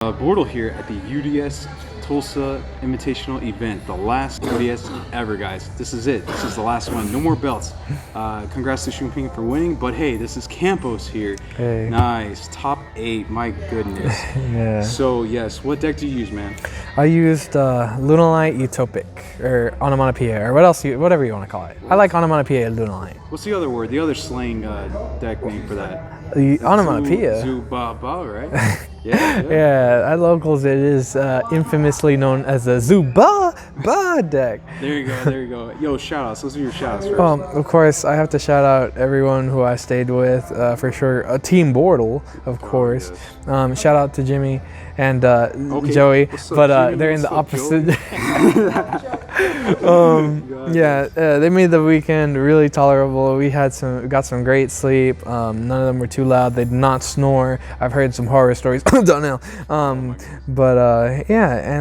Bortle here at the UDS Tulsa Invitational event, the last UDS ever, guys. This is it. This is the last one. No more belts. Congrats to Shumping for winning, but hey, this is Campos here. Hey. Nice. Top 8. My goodness. Yeah. So, yes, what deck do you use, man? I used LunaLight, Utopic, or Onomatopoeia, or whatever you want to call it. I like Onomatopoeia LunaLight. What's the other word? The other slang deck name for that? The Onomatopoeia. Zubaba, right? Yeah. Yeah, at locals it is infamously known as the Zuba deck. There you go, there you go. Yo, shout outs. Those are your shout outs first. Of course, I have to shout out everyone who I stayed with, for sure. Team Bortle, of course. Yes. Shout out to Jimmy and Joey, but they're in the opposite. They made the weekend really tolerable. We got some great sleep. None of them were too loud. They did not snore. I've heard some horror stories. Don't know. And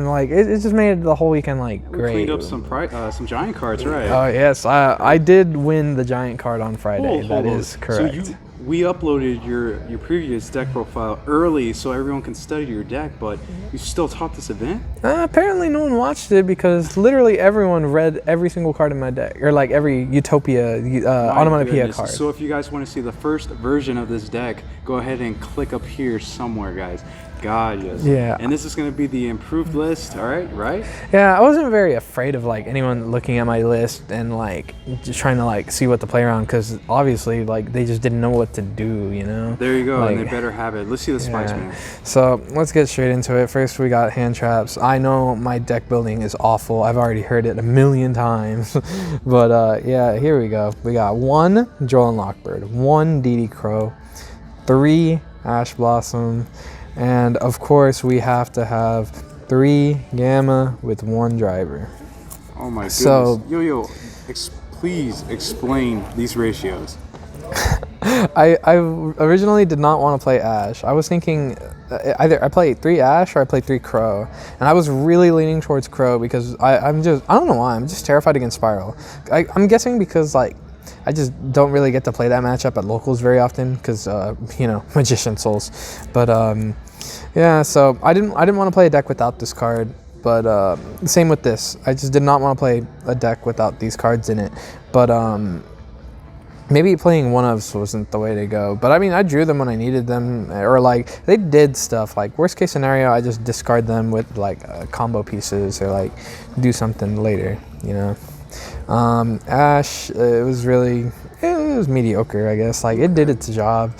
like it just made the whole weekend like great. We cleaned up some giant cards, right? Oh yes, I did win the giant card on Friday. That is correct. So we uploaded your previous deck profile early so everyone can study your deck, but you still taught this event? Apparently no one watched it because literally everyone read every single card in my deck, or like every Utopia, Onomatopoeia card. So if you guys want to see the first version of this deck, go ahead and click up here somewhere, guys. God, yes. Yeah. And this is going to be the improved list, all right? Yeah, I wasn't very afraid of like anyone looking at my list and like just trying to like see what to play around, because obviously like they just didn't know what to do, you know? There you go, like, and they better have it. Let's see the spikes, man. So let's get straight into it. First, we got hand traps. I know my deck building is awful. I've already heard it a million times. But yeah, here we go. We got 1 Joel and Lockbird, 1 DD Crow, 3 Ash Blossom, and of course we have to have 3 Gamma with 1 Driver. Oh my goodness. So, please explain these ratios. I originally did not want to play Ash. I was thinking either I play 3 Ash or I play 3 Crow, and I was really leaning towards Crow because I don't know why, I'm just terrified against Spiral. I'm guessing because like I just don't really get to play that matchup at locals very often because Magician Souls. But yeah, so I didn't want to play a deck without this card. But same with this. I just did not want to play a deck without these cards in it. But maybe playing one-ofs wasn't the way to go. But I mean, I drew them when I needed them, or like they did stuff. Like worst case scenario, I just discard them with like combo pieces or like do something later, you know. Ash, it was mediocre, I guess. Like it did its job.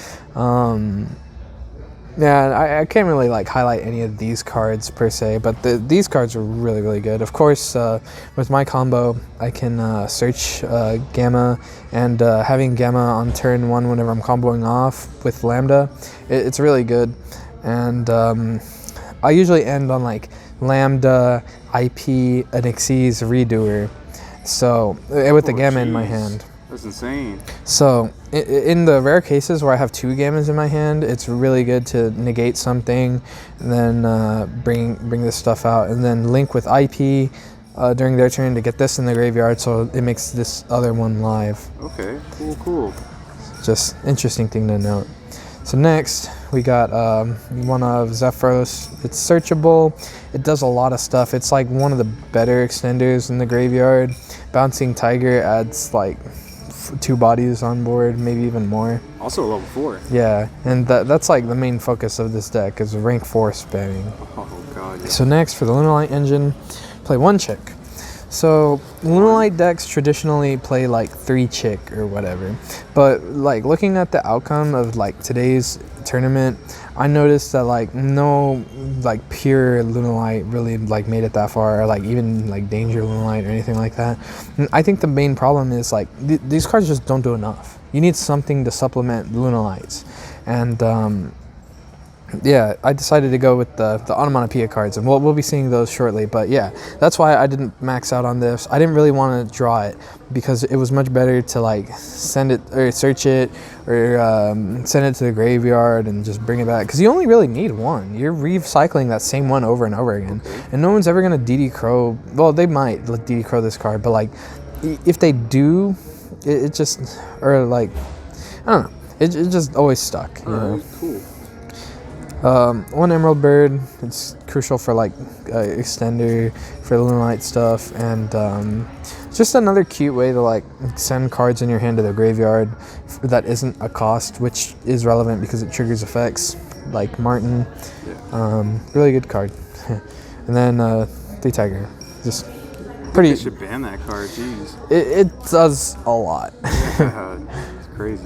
Yeah, I can't really like highlight any of these cards per se, but these cards are really, really good. Of course, with my combo, I can search Gamma, and having Gamma on turn 1 whenever I'm comboing off with Lambda, it's really good. And I usually end on like Lambda, IP, an Xyz, Redoer. So with the Gamma in my hand. That's insane. So in the rare cases where I have 2 Gammas in my hand, it's really good to negate something, and then bring this stuff out, and then link with IP during their turn to get this in the graveyard, so it makes this other one live. Okay, cool. Just interesting thing to note. So next, we got one of Zephyros. It's searchable. It does a lot of stuff. It's like one of the better extenders in the graveyard. Bouncing Tiger adds like 2 bodies on board, maybe even more. Also level 4. Yeah, and that's like the main focus of this deck is rank 4 spamming. Oh god. Yeah. So next, for the LunaLight engine, play 1 chick. So LunaLight decks traditionally play like 3 chick or whatever, but like looking at the outcome of like today's tournament, I noticed that like no like pure LunaLight really like made it that far, or like even like Danger LunaLight or anything like that. And I think the main problem is like these cards just don't do enough. You need something to supplement LunaLights, and yeah, I decided to go with the Onomatopoeia cards, and we'll be seeing those shortly. But yeah, that's why I didn't max out on this. I didn't really want to draw it because it was much better to like send it or search it or send it to the graveyard and just bring it back, because you only really need 1. You're recycling that same one over and over again, and no one's ever gonna DD Crow. Well, they might DD Crow this card, but like if they do, it just, or like I don't know, it just always stuck. You know? Cool. One Emerald Bird. It's crucial for like extender for the LunaLight stuff, and just another cute way to like send cards in your hand to the graveyard that isn't a cost, which is relevant because it triggers effects like Martin. Really good card. And then 3 Tiger. Just pretty. They should ban that card. Jeez. It does a lot. Yeah, it's crazy.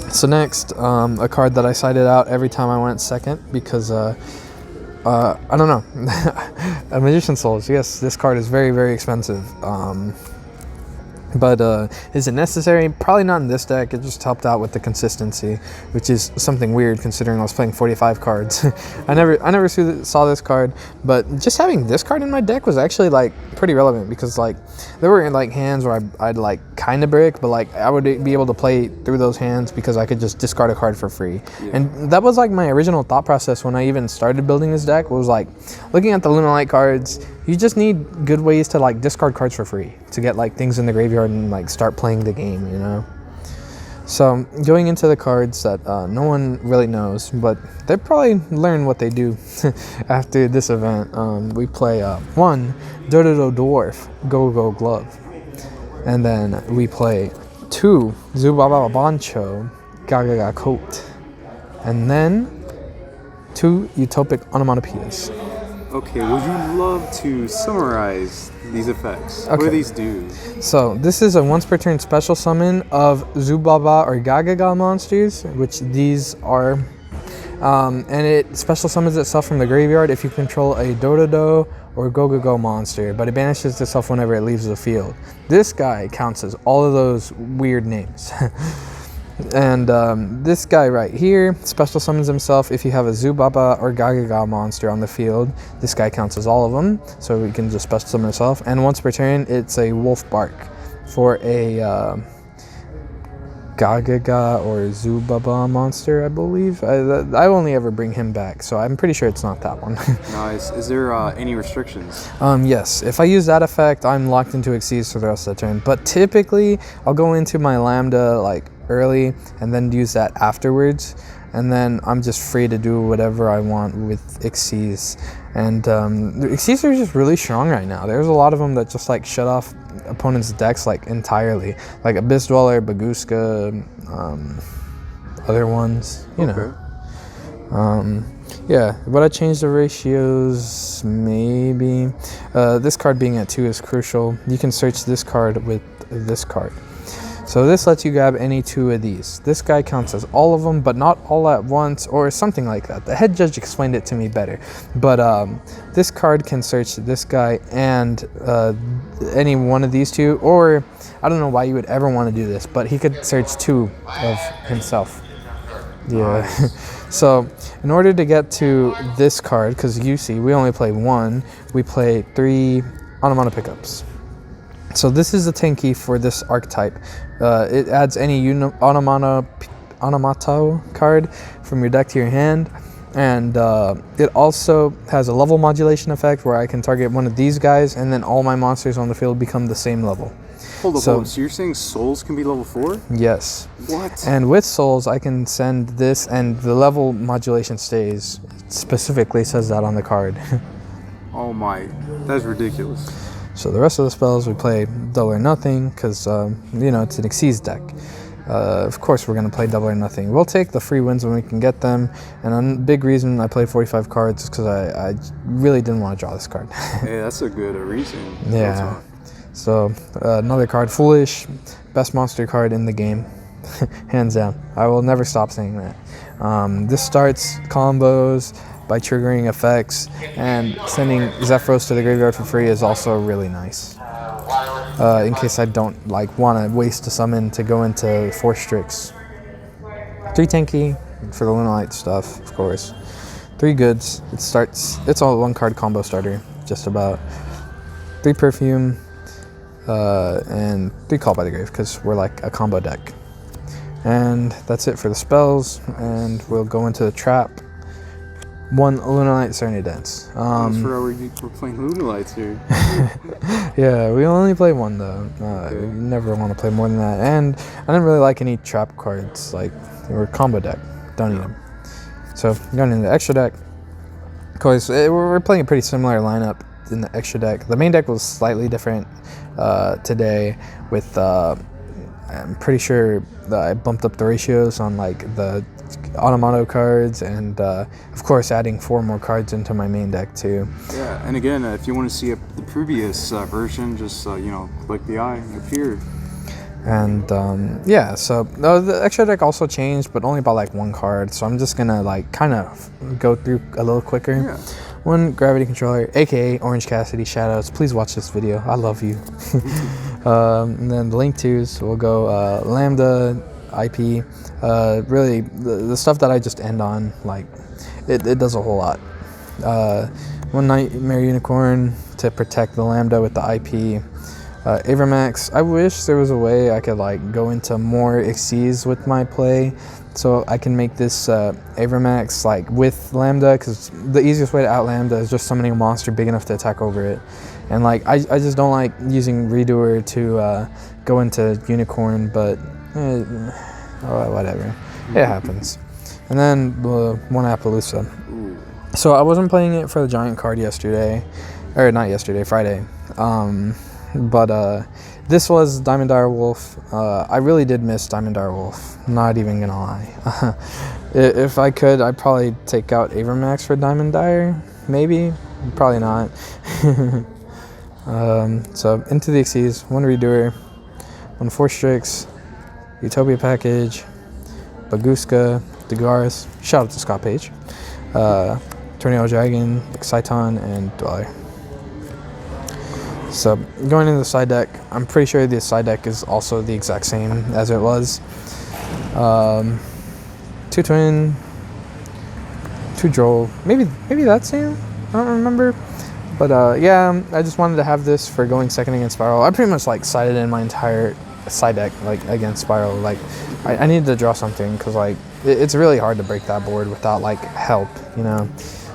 So next, a card that I cited out every time I went second because I don't know, a Magician Souls. Yes, this card is very, very expensive. But is it necessary? Probably not in this deck. It just helped out with the consistency, which is something weird considering I was playing 45 cards. I never saw this card, but just having this card in my deck was actually like pretty relevant because like there were like hands where I'd like kind of brick, but like I would be able to play through those hands because I could just discard a card for free. Yeah. And that was like my original thought process when I even started building this deck was like looking at the LunaLight cards. You just need good ways to like discard cards for free to get like things in the graveyard and like start playing the game, you know. So going into the cards that no one really knows, but they probably learn what they do after this event. We play 1 Dododo Dwarf Go Glove, and then we play 2 Zubaba Bancho Gagaga Coat, and then 2 Utopic Onomatopoeias. Okay, would you love to summarize these effects? Okay. What do these do? So this is a once per turn special summon of Zubaba or Gagaga monsters, which these are. And it special summons itself from the graveyard if you control a Dododo or Go monster, but it banishes itself whenever it leaves the field. This guy counts as all of those weird names. And this guy right here special summons himself if you have a Zubaba or Gagaga monster on the field. This guy counts as all of them, so we can just special summon himself. And once per turn, it's a Wolf Bark for a Gagaga or Zubaba monster, I believe. I only ever bring him back, so I'm pretty sure it's not that one. Nice. Is there any restrictions? Yes. If I use that effect, I'm locked into Exceeds for the rest of the turn. But typically, I'll go into my Lambda like early and then use that afterwards, and then I'm just free to do whatever I want with Exceeds. And the Exceeds are just really strong right now. There's a lot of them that just like shut off opponents' decks like entirely, like Abyss Dweller, Baguska, other ones, you know. Yeah, would I change the ratios? Maybe. This card being at 2 is crucial. You can search this card with this card. So this lets you grab any 2 of these. This guy counts as all of them, but not all at once, or something like that. The head judge explained it to me better. But this card can search this guy and any one of these 2, or I don't know why you would ever want to do this, but he could search 2 of himself. Yeah. So in order to get to this card, because you see we only play 1, we play 3 Onomata pickups. So this is the 10 key for this archetype. It adds any Onomato card from your deck to your hand, and it also has a level modulation effect where I can target one of these guys, and then all my monsters on the field become the same level. Hold up, so you're saying souls can be level 4? Yes. What? And with souls, I can send this, and the level modulation stays. It specifically says that on the card. Oh my, that's ridiculous. So the rest of the spells we play Double or Nothing because, you know, it's an Exceeds deck. Of course we're going to play Double or Nothing. We'll take the free wins when we can get them. And a big reason I played 45 cards is because I really didn't want to draw this card. Hey, that's a good reason. Yeah. So another card, Foolish, best monster card in the game. Hands down. I will never stop saying that. This starts combos by triggering effects, and sending Zephyros to the graveyard for free is also really nice. In case I don't like want to waste a summon to go into 4 Strix. 3 Tenki for the LunaLight stuff, of course. 3 goods. It's all 1 card combo starter, just about. 3 Perfume, and 3 Call by the Grave, because we're like a combo deck. And that's it for the spells, and we'll go into the trap. 1 LunaLight Serenity Dance. I forgot we're playing LunaLights here. Yeah, we only play 1 though. You never want to play more than that. And I didn't really like any trap cards. Like, they were combo deck. Don't need them. So going into the extra deck, of course, we're playing a pretty similar lineup in the extra deck. The main deck was slightly different today with, I'm pretty sure that I bumped up the ratios on like the Automato cards, and of course adding 4 more cards into my main deck too. Yeah, and again, if you want to see the previous version, just click the eye up here. And yeah, so the extra deck also changed, but only by like 1 card. So I'm just gonna like kind of go through a little quicker. Yeah. 1 gravity controller, aka Orange Cassidy. Shoutouts, please watch this video. I love you. And then the Link 2s, we'll go Lambda, IP. Really, the stuff that I just end on, like it does a whole lot. 1 Nightmare Unicorn to protect the Lambda with the IP. Avermax, I wish there was a way I could like go into more Xyzs with my play, so I can make this Avermax like with Lambda, because the easiest way to out Lambda is just summoning a monster big enough to attack over it. And like I just don't like using Redoer to go into Unicorn, but whatever, it happens. And then the 1 Appaloosa. So I wasn't playing it for the giant card yesterday, or not yesterday, Friday. But this was Diamond Dire Wolf. I really did miss Diamond Dire Wolf, not even gonna lie. If I could, I'd probably take out Avermax for Diamond Dire, maybe, probably not. So into the Xyz, 1 Redoer, 1 Force Strix, Utopia package, Baguska, Dagaris, shout out to Scott Page, Tornado Dragon, Exciton, and Dweller. So going into the side deck, I'm pretty sure the side deck is also the exact same as it was. 2 Twin, 2 Droll, maybe that's same. I don't remember. But yeah, I just wanted to have this for going second against Spiral. I pretty much like sided in my entire side deck like against Spiral. Like I needed to draw something, because like it's really hard to break that board without like help, you know.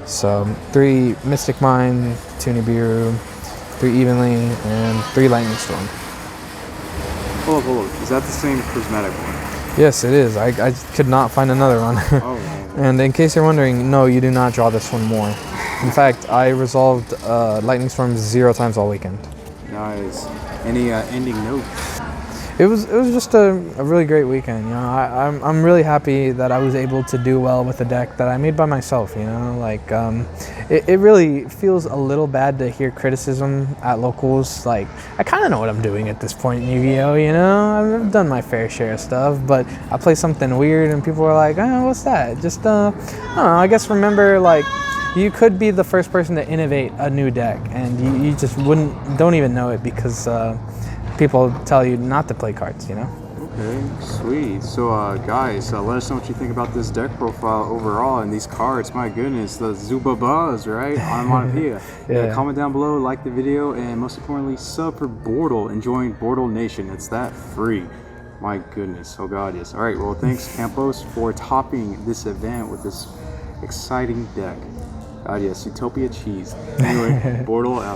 So 3 Mystic Mine, 2 Nibiru, 3 Evenly, and 3 Lightning Storm. Hold up. Is that the same prismatic one? Yes, it is. I could not find another one. Oh. And in case you're wondering, no, you do not draw this one more. In fact, I resolved Lightning Storm 0 times all weekend. Nice. Any ending notes? It was just a really great weekend. You know, I'm really happy that I was able to do well with a deck that I made by myself. You know, like it really feels a little bad to hear criticism at locals. Like I kind of know what I'm doing at this point in Yu-Gi-Oh. You know, I've done my fair share of stuff, but I play something weird and people are like, "Oh, what's that?" Just I don't know. I guess remember, like, you could be the first person to innovate a new deck, and you just don't even know it, because people tell you not to play cards, you know? Okay, sweet. So, guys, let us know what you think about this deck profile overall and these cards. My goodness, the Zubabas, right? Onomatopoeia. Yeah. Comment down below, like the video, and most importantly, sub for Bortle and join Bortle Nation. It's that free. My goodness. Oh, God, yes. All right, well, thanks, Campos, for topping this event with this exciting deck. God, yes, Utopia cheese. Anyway, Bortle out.